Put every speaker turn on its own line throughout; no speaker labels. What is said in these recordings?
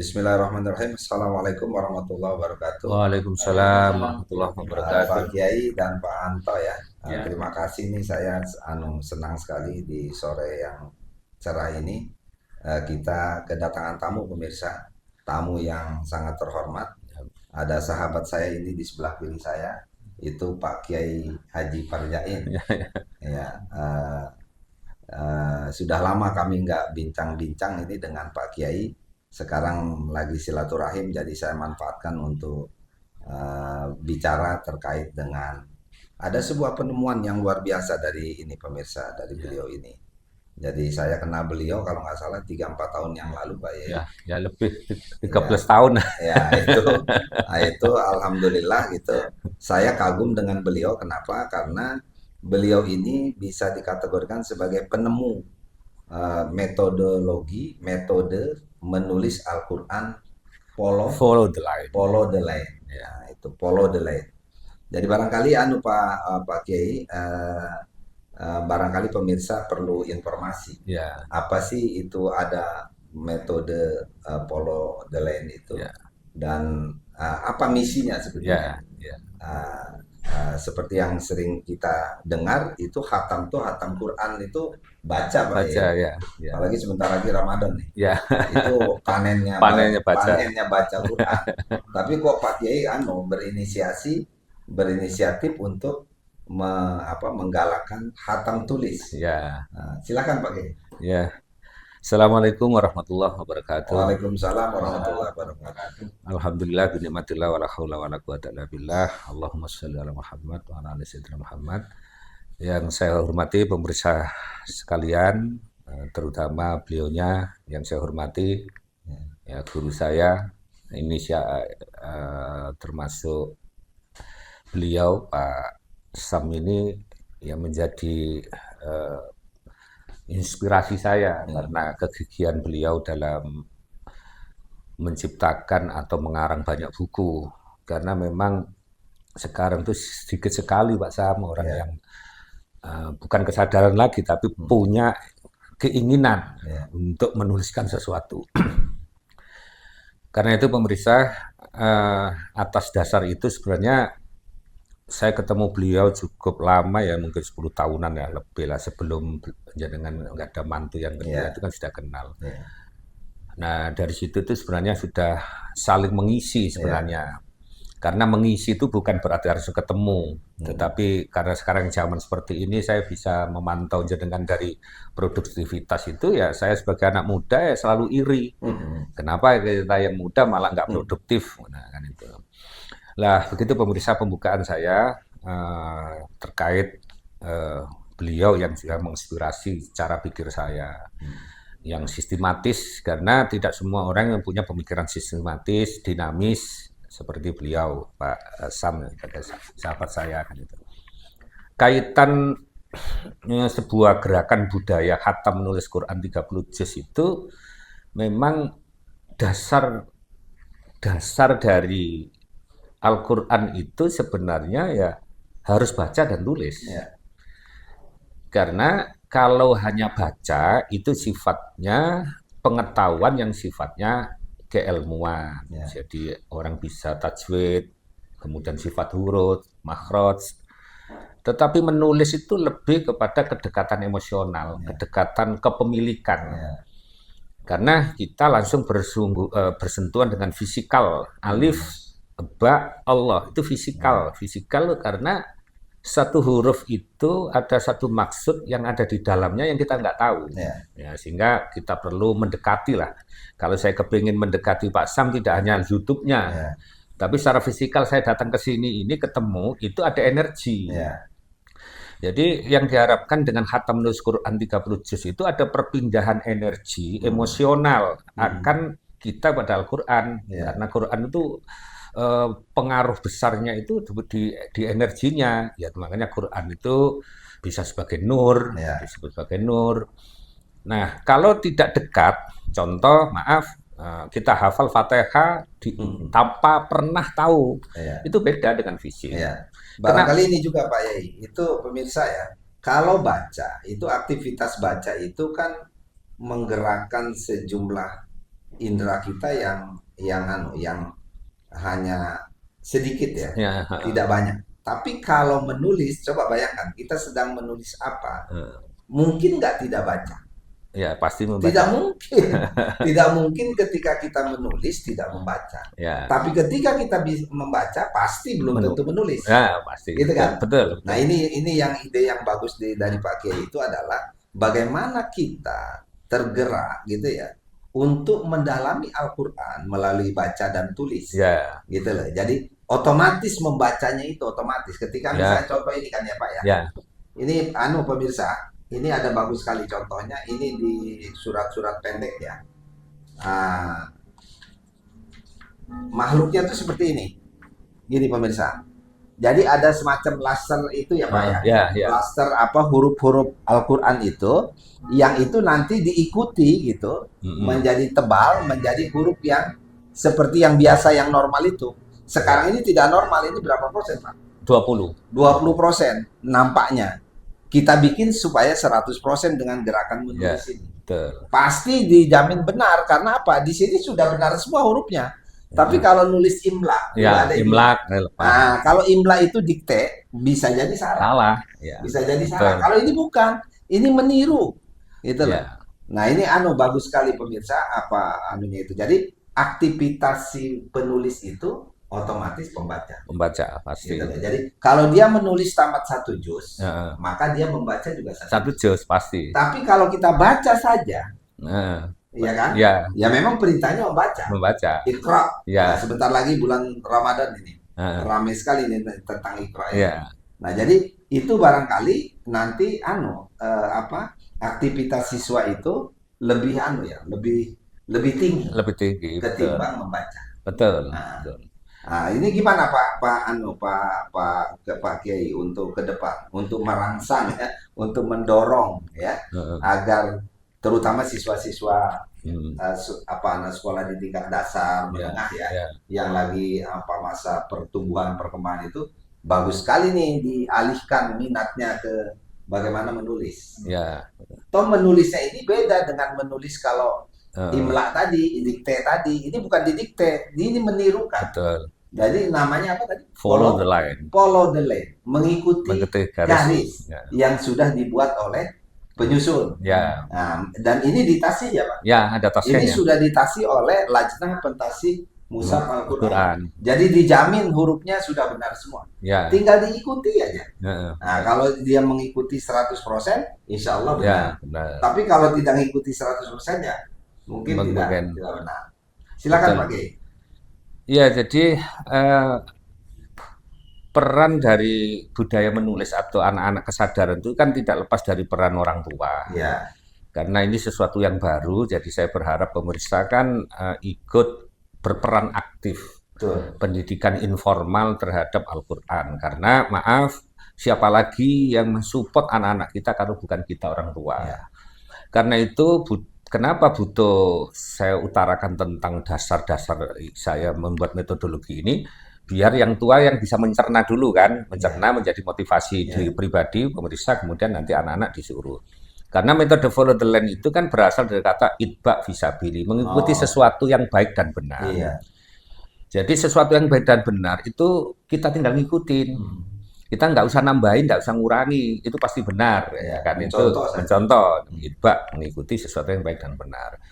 Bismillahirrahmanirrahim. Assalamualaikum warahmatullahi wabarakatuh.
Waalaikumsalam warahmatullahi wabarakatuh.
Pak Kiai dan Pak Anto ya.
Ya,
Terima kasih nih saya senang sekali di sore yang cerah ini. Kita kedatangan tamu pemirsa, tamu yang sangat terhormat. Ada sahabat saya ini di sebelah kiri saya, itu Pak Kiai Haji Parjain.
ya, ya,
Ya, sudah lama kami nggak bincang-bincang ini dengan Pak Kiai. Sekarang lagi silaturahim, jadi saya manfaatkan untuk bicara terkait dengan ada sebuah penemuan yang luar biasa dari ini pemirsa dari
ya,
beliau ini. Jadi saya kenal beliau kalau nggak salah 3-4 tahun yang lalu Pak Yai.
ya, ya lebih
Ya,
13 tahun.
ya itu alhamdulillah gitu. Saya kagum dengan beliau. Kenapa? Karena beliau ini bisa dikategorikan sebagai penemu metode menulis Al-Quran polo
Follow the line.
polo the line.
Ya,
Nah, itu polo the line. Jadi barangkali anu Pak Kiai, barangkali pemirsa perlu informasi.
ya,
Apa sih itu ada metode polo the line itu
ya,
dan apa misinya sebetulnya?
ya, ya,
Uh, Seperti yang sering kita dengar itu hatam tuh hatam Quran itu baca Pak ya.
baca ya, ya,
Apalagi sebentar lagi Ramadan nih.
ya,
Itu panennya
panennya baca.
panennya baca Quran. Tapi kok Pak Kiai berinisiatif untuk menggalakkan hatam tulis.
Ya,
Nah, silakan Pak Kiai.
ya. Assalamualaikum warahmatullahi wabarakatuh.
Waalaikumsalam warahmatullahi wabarakatuh.
Alhamdulillah binikmatillah wala haula wala quwata illa billah. Allahumma shalli ala Muhammad wa ala ali sayyidina Muhammad. Yang saya hormati pemirsa sekalian, terutama beliaunya yang saya hormati, ya guru saya, ini termasuk beliau Pak Sam ini yang menjadi eh, inspirasi saya karena kegigihan beliau dalam menciptakan atau mengarang banyak buku. Karena memang sekarang tuh sedikit sekali Pak Sam orang
Ya,
yang bukan kesadaran lagi tapi punya keinginan
ya,
untuk menuliskan sesuatu. Karena itu pemirsa, atas dasar itu sebenarnya saya ketemu beliau cukup lama ya, mungkin 10 tahunan ya lebih lah sebelum jenengan nggak ada mantu yang kedua
ya,
itu kan sudah kenal.
ya,
Nah dari situ tuh sebenarnya sudah saling mengisi
ya.
sebenarnya. Karena mengisi itu bukan berarti harus ketemu, tetapi karena sekarang zaman seperti ini saya bisa memantau jenengan dari produktivitas itu ya saya sebagai anak muda ya selalu iri. Kenapa kita yang muda malah nggak produktif? Nah, kan itu. Lah, begitu pemirsa pembukaan saya terkait eh, beliau yang juga menginspirasi cara pikir saya yang sistematis karena tidak semua orang yang punya pemikiran sistematis, dinamis seperti beliau Pak Sam, sahabat saya kan itu. Kaitan sebuah gerakan budaya khatam menulis Quran 30 juz itu memang dasar dasar dari Al-Quran itu sebenarnya ya harus baca dan tulis.
Ya.
Karena kalau hanya baca itu sifatnya pengetahuan yang sifatnya keilmuan.
Ya.
Jadi orang bisa tajwid, kemudian sifat huruf, makhraj. Tetapi menulis itu lebih kepada kedekatan emosional,
Ya.
kedekatan kepemilikan.
Ya.
Karena kita langsung bersentuhan dengan fisikal. Alif, ba, Allah itu fisikal. Fisikal karena satu huruf itu ada satu maksud yang ada di dalamnya yang kita nggak tahu.
Ya.
Ya, sehingga kita perlu mendekati lah. Kalau saya kepingin mendekati Pak Sam tidak hanya YouTube-nya,
Ya.
tapi secara fisikal saya datang ke sini ini ketemu itu ada energi.
Ya.
Jadi yang diharapkan dengan khatam nus Quran 30 juz itu ada perpindahan energi emosional akan kita pada Al-Quran.
Ya.
Karena Quran itu pengaruh besarnya itu di energinya. Ya makanya Quran itu bisa sebagai nur,
Ya.
disebut sebagai nur. Nah, kalau tidak dekat, contoh maaf kita hafal Fatihah tanpa pernah tahu,
Ya.
itu beda dengan fisik.
Ya.
Karena
Barangkali ini juga Pak Yai, itu pemirsa ya, kalau baca, itu aktivitas baca itu kan menggerakkan sejumlah indera kita yang hanya sedikit ya,
Ya,
tidak banyak. Tapi kalau menulis, coba bayangkan kita sedang menulis apa, mungkin nggak tidak baca.
ya pasti
Tidak
membaca.
mungkin, tidak mungkin ketika kita menulis tidak membaca.
Ya,
Tapi ketika kita bisa membaca, pasti belum tentu menulis,
ya pasti
gitu
betul,
kan?
betul,
Nah
betul.
ini yang ide yang bagus dari Pak Kiai itu adalah bagaimana kita tergerak gitu ya untuk mendalami Al-Quran melalui baca dan tulis,
Ya,
gitu loh. Jadi otomatis membacanya itu otomatis. Ketika misalnya
ya,
contoh ini kan ya Pak ya,
ya,
ini pemirsa, ini ada bagus sekali contohnya. Ini di surat-surat pendek ya. Ah, makhluknya tuh seperti ini. Gini pemirsa. Jadi ada semacam laser itu ya Pak ya.
ya, ya.
Laser apa huruf-huruf Al-Quran itu yang itu nanti diikuti gitu menjadi tebal, menjadi huruf yang seperti yang biasa yang normal itu. Sekarang ini tidak normal, ini berapa persen Pak?
20.
20% nampaknya. Kita bikin supaya 100% dengan gerakan
Ya,
menulis ini.
betul.
Pasti dijamin benar karena apa? Di sini sudah benar semua hurufnya. Tapi kalau nulis imla,
Ya,
ada
imlak,
Nah, kalau imla itu dikte, bisa jadi salah.
salah. Ya,
Bisa jadi
betul.
salah. Kalau ini bukan, ini meniru. Gitu loh.
Ya,
Nah, ini bagus sekali pemirsa apa anunya itu. Jadi aktivitas si penulis itu otomatis pembaca.
membaca pasti.
Gitu loh. Jadi kalau dia menulis tamat satu juz,
Ya,
maka dia membaca juga
satu juz pasti.
Tapi kalau kita baca saja,
Nah,
ya kan?
ya,
Ya memang perintahnya membaca.
membaca.
Iqra.
Ya,
Nah, sebentar lagi bulan Ramadan ini.
nah,
Ramai sekali ini tentang Iqra ini.
ya,
Nah, jadi itu barangkali nanti aktivitas siswa itu lebih lebih tinggi
lebih tinggi. Betul,
ketimbang membaca.
betul,
Nah,
betul.
ini gimana Pak Kiai untuk ke depan, untuk merangsang ya, untuk mendorong ya
Heeh.
agar terutama siswa-siswa
Hmm,
anak sekolah di tingkat dasar
ya,
menengah ya
ya,
yang lagi masa pertumbuhan perkembangan itu bagus sekali nih dialihkan minatnya ke bagaimana menulis.
ya.
Toh menulisnya ini beda dengan menulis kalau
Heeh,
imla tadi, dikte tadi. Ini bukan didikte, ini menirukan.
betul.
Jadi namanya apa tadi?
Follow the line.
Follow the line, mengikuti
Mengikuti
garis
garis. Ya,
yang sudah dibuat oleh penyusun.
ya,
Nah, dan ini ditasi ya Pak.
ya, ada
Ini
tasnya.
sudah ditasi oleh Lajnah Pentasi Mushaf Al-Quran.
Quran.
Jadi dijamin hurufnya sudah benar semua.
Ya,
Tinggal diikuti aja.
heeh,
Nah, kalau dia mengikuti 100%, insya Allah benar.
ya, benar.
Tapi kalau tidak mengikuti 100% ya mungkin
Mungkin.
tidak benar. Silakan
Betul.
Pak Kiai.
Ya, jadi peran dari budaya menulis atau anak-anak kesadaran itu kan tidak lepas dari peran orang tua.
Ya,
Karena ini sesuatu yang baru, jadi saya berharap pemirsa kan ikut berperan aktif
betul.
pendidikan informal terhadap Al-Quran. Karena maaf, siapa lagi yang mensupport anak-anak kita kalau bukan kita orang tua.
Ya.
Karena itu kenapa butuh saya utarakan tentang dasar-dasar saya membuat metodologi ini, biar yang tua yang bisa mencerna dulu kan, mencerna menjadi motivasi diri pribadi, pemirsa, kemudian nanti anak-anak disuruh. Karena metode follow the line itu kan berasal dari kata itba fisabili, mengikuti sesuatu yang baik dan benar.
Iya.
Jadi sesuatu yang baik dan benar itu kita tinggal ngikutin. Kita nggak usah nambahin, nggak usah ngurangi, itu pasti benar, ya kan? Itu
mencontoh saja.
mencontoh, itba, mengikuti sesuatu yang baik dan benar.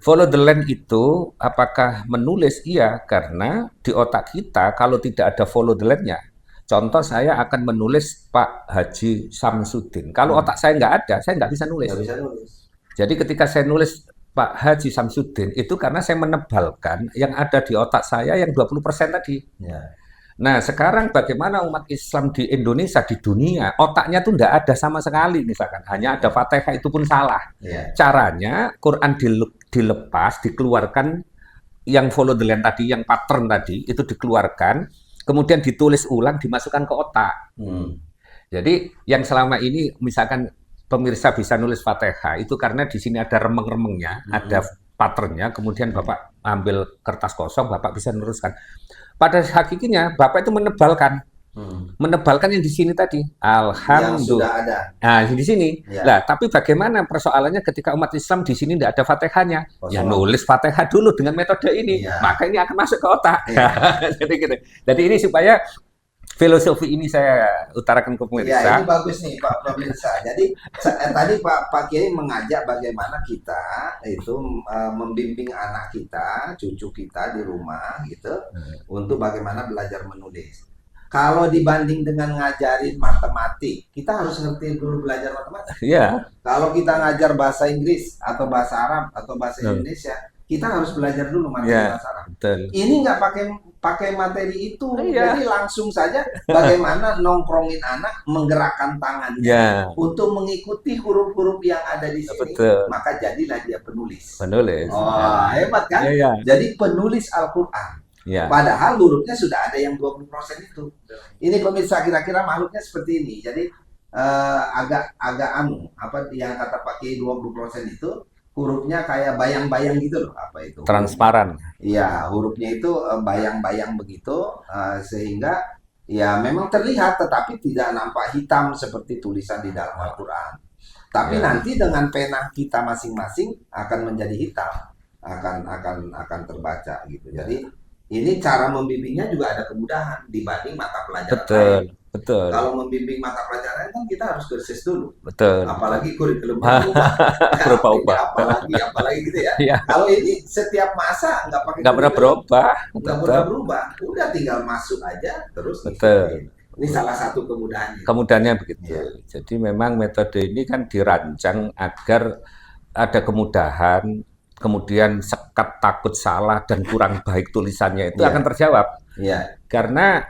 Follow the line itu apakah menulis? Iya, karena di otak kita kalau tidak ada follow the line-nya, contoh saya akan menulis Pak Haji Samsudin. Kalau otak saya nggak ada, saya nggak bisa nulis.
Nggak bisa nulis.
Jadi ketika saya nulis Pak Haji Samsudin, itu karena saya menebalkan yang ada di otak saya yang 20% tadi.
Ya.
Nah, sekarang bagaimana umat Islam di Indonesia, di dunia, otaknya tuh nggak ada sama sekali, misalkan. Hanya ada Fatihah, itu pun salah.
Ya.
Caranya, Quran dilepas, dikeluarkan, yang follow the line tadi, yang pattern tadi, itu dikeluarkan, kemudian ditulis ulang, dimasukkan ke otak. Jadi, yang selama ini, misalkan pemirsa bisa nulis Fatihah, itu karena di sini ada remeng-remengnya, ada patternnya, kemudian Bapak ambil kertas kosong, Bapak bisa meneruskan. Pada hakikinya, Bapak itu menebalkan. Menebalkan yang di sini tadi.
Yang sudah
Alhamdulillah.
ada.
Nah, di sini.
Ya,
Lah, tapi bagaimana persoalannya ketika umat Islam di sini tidak ada Fatihahnya? Ya
kosong.
nulis Fatihah dulu dengan metode ini,
Iya,
maka ini akan masuk ke otak.
iya.
Jadi gitu. Jadi ini supaya filosofi ini saya utarakan ke
Ya,
pemirsa.
ini bagus nih Pak Pemirsa. Jadi tadi Pak Kiai mengajak bagaimana kita itu membimbing anak kita, cucu kita di rumah gitu, untuk bagaimana belajar menulis. Kalau dibanding dengan ngajarin matematik, kita harus ngerti dulu belajar matematik.
Ya,
Kalau kita ngajar bahasa Inggris atau bahasa Arab atau bahasa
betul.
Indonesia, kita harus belajar dulu materi
Ya,
bahasa Arab.
betul.
Ini nggak pakai materi itu,
Iya.
jadi langsung saja bagaimana nongkrongin anak menggerakkan tangannya
Ya,
untuk mengikuti huruf-huruf yang ada di sini,
betul.
maka jadilah dia penulis.
Penulis.
Oh, hebat kan?
Ya, ya.
Jadi penulis Al-Quran.
Ya.
Padahal hurufnya sudah ada yang 20% itu. Ini pemirsa kira-kira makhluknya seperti ini. Jadi agak apa yang kata pakai 20% itu hurufnya kayak bayang-bayang gitu loh, apa itu?
Transparan.
Iya, hurufnya itu bayang-bayang begitu, sehingga ya memang terlihat tetapi tidak nampak hitam seperti tulisan di dalam Al-Quran. Tapi
Ya.
nanti dengan pena kita masing-masing akan menjadi hitam, akan terbaca gitu. Jadi ini cara membimbingnya juga ada kemudahan dibanding mata pelajaran
Betul,
lain.
betul,
Kalau membimbing mata pelajaran kan kita harus kursus dulu,
betul.
apalagi kurikulum berubah.
Berubah-ubah.
apalagi gitu ya.
Ya,
Kalau ini setiap masa nggak pakai
nggak pernah
kurikulum,
berubah.
nggak pernah
Tetap.
berubah, udah tinggal masuk aja terus
Betul.
ngikutin. Ini salah satu kemudahannya.
Kemudahannya begitu.
Ya.
Jadi memang metode ini kan dirancang agar ada kemudahan, kemudian sekat takut salah dan kurang baik tulisannya itu
Ya.
akan terjawab.
Ya,
Karena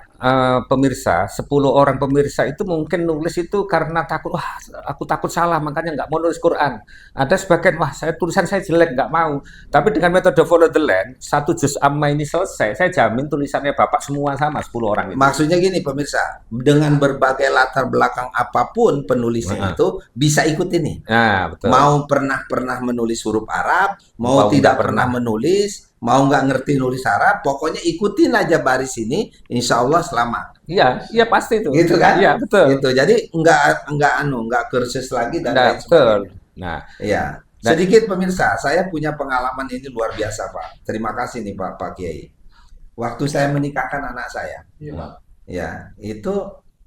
pemirsa, 10 orang pemirsa itu mungkin nulis itu karena takut, wah aku takut salah makanya nggak mau nulis Quran. Ada sebagian, wah tulisan saya jelek nggak mau. Tapi dengan metode follow the land, 1 juz amma ini selesai, saya jamin tulisannya Bapak semua sama 10 orang itu.
maksudnya gini pemirsa, dengan berbagai latar belakang apapun penulisnya itu bisa ikut ini.
Nah, betul.
Mau pernah menulis huruf Arab,
Mau
mau tidak
nggak
pernah
pernah.
menulis, mau nggak ngerti nulis Arab, pokoknya ikutin aja baris ini, insya Allah selamat.
Iya, iya pasti itu.
Gitu kan?
Iya, betul.
Gitu. Jadi nggak kursus lagi dan
Nah,
lain
betul.
sebagainya.
Nah,
Iya.
Dan-
Sedikit pemirsa, saya punya pengalaman ini luar biasa Pak. Terima kasih nih Pak Kiai. Waktu saya menikahkan anak saya, ya itu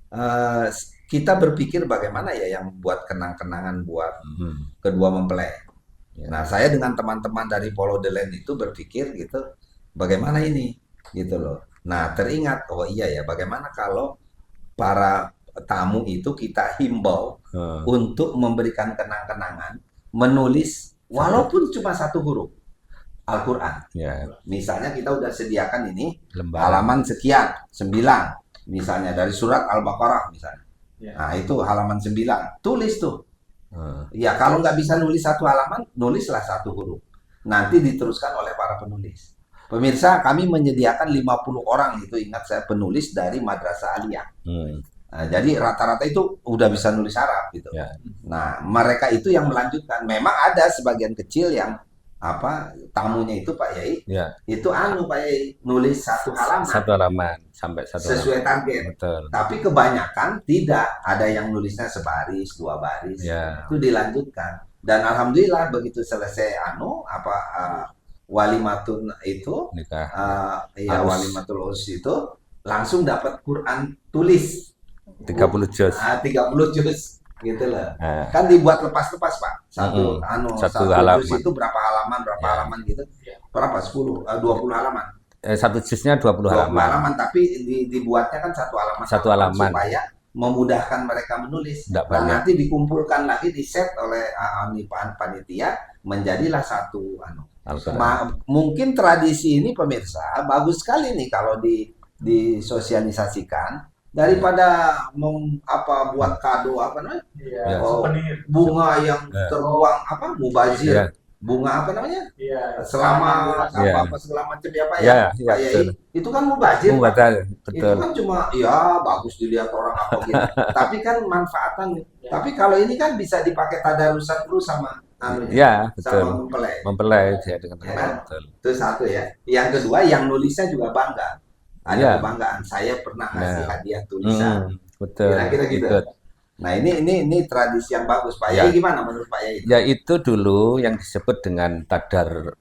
eh, kita berpikir bagaimana ya yang buat kenang-kenangan buat kedua mempelai.
Ya.
Nah, saya dengan teman-teman dari Follow the Land itu berpikir gitu, bagaimana ini, gitu loh. Nah, teringat, oh iya ya, bagaimana kalau para tamu itu kita himbau untuk memberikan kenang-kenangan, menulis walaupun cuma 1 huruf Al-Quran.
ya,
Misalnya kita udah sediakan ini
lembaran.
halaman sekian, 9, misalnya dari surat Al-Baqarah misalnya. Nah, itu halaman 9, tulis tuh. Ya, kalau nggak bisa nulis 1 halaman, nulislah 1 huruf. Nanti diteruskan oleh para penulis. Pemirsa, kami menyediakan 50 orang itu, ingat saya, penulis dari Madrasah Aliyah. Nah, jadi rata-rata itu udah bisa nulis Arab gitu.
Ya.
Nah, mereka itu yang melanjutkan. Memang ada sebagian kecil yang tamunya itu Pak Yai,
Ya.
itu Pak Yai, nulis 1 halaman
1 halaman sampai 1
sesuai
halaman.
target.
Betul.
Tapi kebanyakan tidak, ada yang nulisnya sebaris, 2 baris,
Ya.
itu dilanjutkan. Dan alhamdulillah begitu selesai walimatun itu,
Nikah.
ya
Harus.
walimatul urus itu langsung dapat Quran tulis
30 juz.
30 juz gitu loh.
Nah,
Kan dibuat lepas-lepas Pak. Satu
Satu
satu
halaman.
juz itu berapa halaman
Ya.
halaman gitu. Berapa? 20 halaman.
1 juznya 20
20
halaman.
halaman tapi dibuatnya kan 1 halaman.
Satu halaman.
Supaya memudahkan mereka menulis.
Nggak
Dan
banyak.
nanti dikumpulkan lagi, di-set oleh panitia, menjadilah satu
Al-Quran.
mungkin tradisi ini pemirsa bagus sekali nih kalau disosialisasikan, daripada buat kado namanya,
Ya.
bunga yang
Ya.
terbuang mubazir,
Ya.
bunga apa
Iya.
selama
Ya.
segala macam ya Pak
Ya,
ya,
ya,
Pak Yai.
betul.
Itu kan mubazir Pak.
Betul.
Itu
Betul.
kan cuma ya bagus dilihat orang apa gitu. Tapi kan manfaatan.
Ya.
Tapi kalau ini kan bisa dipakai tadarusan terus sama
Ya,
sama
betul.
mempelai.
Mempelai ya dengan
Ya kan?
betul.
Itu satu ya. Yang kedua, yang nulisnya juga bangga. ada
Iya.
kebanggaan. Saya pernah ngasih
Nah,
hadiah tulisan,
betul,
kira-kira gitu.
ikut.
Nah, ini tradisi yang bagus. Pak Yai
Ya,
gimana menurut Pak Yai itu?
ya itu dulu yang disebut dengan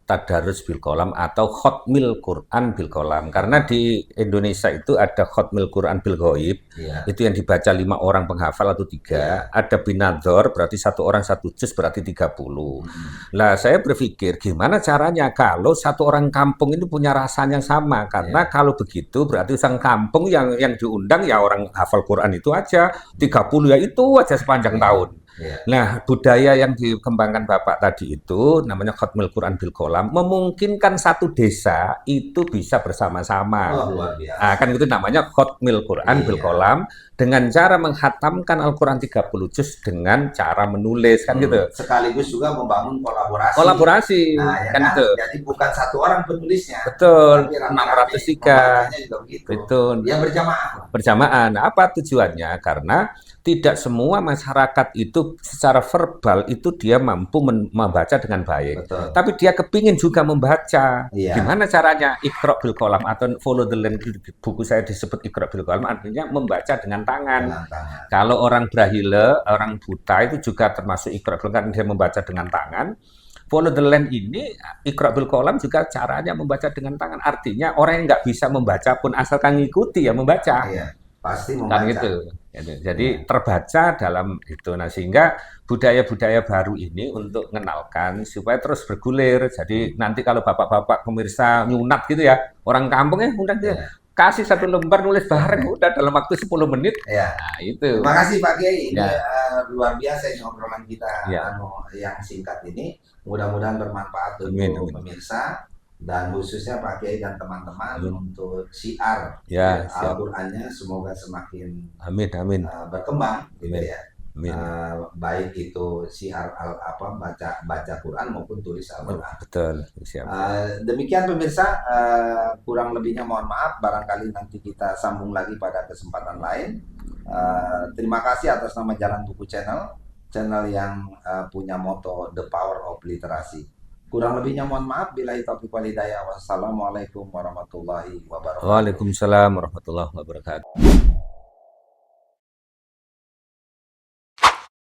tadarus bil kolam atau khotmil Quran bil kolam. Karena di Indonesia itu ada khotmil Quran bil ghaib,
Iya,
itu yang dibaca 5 orang penghafal atau
iya.
3. Ada binadzor, berarti 1 orang 1 juz, berarti 30.
Mm-mm.
Nah, saya berpikir gimana caranya kalau 1 orang kampung ini punya rasanya sama. Karena
Iya.
kalau begitu berarti sang kampung yang diundang ya orang hafal Quran itu aja. 30 ya itu aja sepanjang
Iya.
tahun.
Iya.
Nah, budaya yang dikembangkan Bapak tadi itu namanya Khatmil Quran bil Kolam, memungkinkan satu desa itu bisa bersama-sama.
Oh, luar
Ah,
biasa.
kan itu namanya Khatmil Quran bil
Iya.
Kolam dengan cara menghatamkan Al-Quran 30 juz dengan cara menulis kan gitu.
Sekaligus juga membangun kolaborasi.
Kolaborasi
Nah, ya
kan
kan?
itu.
Jadi bukan satu orang penulisnya,
Betul,
tapi rame-rame
603.
membacanya juga begitu.
Itu
Ya berjamaah.
bersamaan. Apa tujuannya? Karena tidak semua masyarakat itu secara verbal itu dia mampu membaca dengan baik.
Betul.
Tapi dia kepingin juga membaca.
Iya.
Gimana caranya? Iqra bil qalam atau follow the line, buku saya disebut Iqra bil qalam, artinya membaca dengan tangan.
Dengan tangan.
Kalau orang Braille, orang buta itu juga termasuk Iqra bil qalam, dia membaca dengan tangan. Follow the line ini, Iqra bil qalam juga caranya membaca dengan tangan. Artinya orang yang nggak bisa membaca pun asalkan ngikuti ya membaca.
Iya, pasti
Kan
membaca.
gitu. Jadi terbaca dalam itu. Nah, sehingga budaya-budaya baru ini untuk mengenalkan supaya terus bergulir. Jadi nanti kalau bapak-bapak pemirsa nyunat gitu ya, orang kampung ya udah dia
Iya.
kasih 1 lembar nulis bareng udah dalam waktu 10 menit.
Iya.
Nah, itu.
Terima kasih Pak Kiai. Ini
Ya,
luar biasa ini obrolan kita
ya.
yang singkat ini. Mudah-mudahan bermanfaat
Amin,
untuk
amin.
pemirsa dan khususnya Pak Kiai dan teman-teman
Amin.
untuk syiar
Ya, siap.
Al-Qur'annya semoga semakin
Amin, amin.
berkembang gitu
Amin.
ya.
Amin.
Baik itu syiar baca Quran maupun tulis Al-Qur'an.
Betul, siap.
Demikian pemirsa, kurang lebihnya mohon maaf, barangkali nanti kita sambung lagi pada kesempatan lain. Terima kasih atas nama Jalan Buku channel yang punya moto The Power of Literasi. Kurang lebihnya mohon maaf, billahi taufiq wal hidayah. Wassalamualaikum warahmatullahi wabarakatuh.
Waalaikumsalam warahmatullahi wabarakatuh.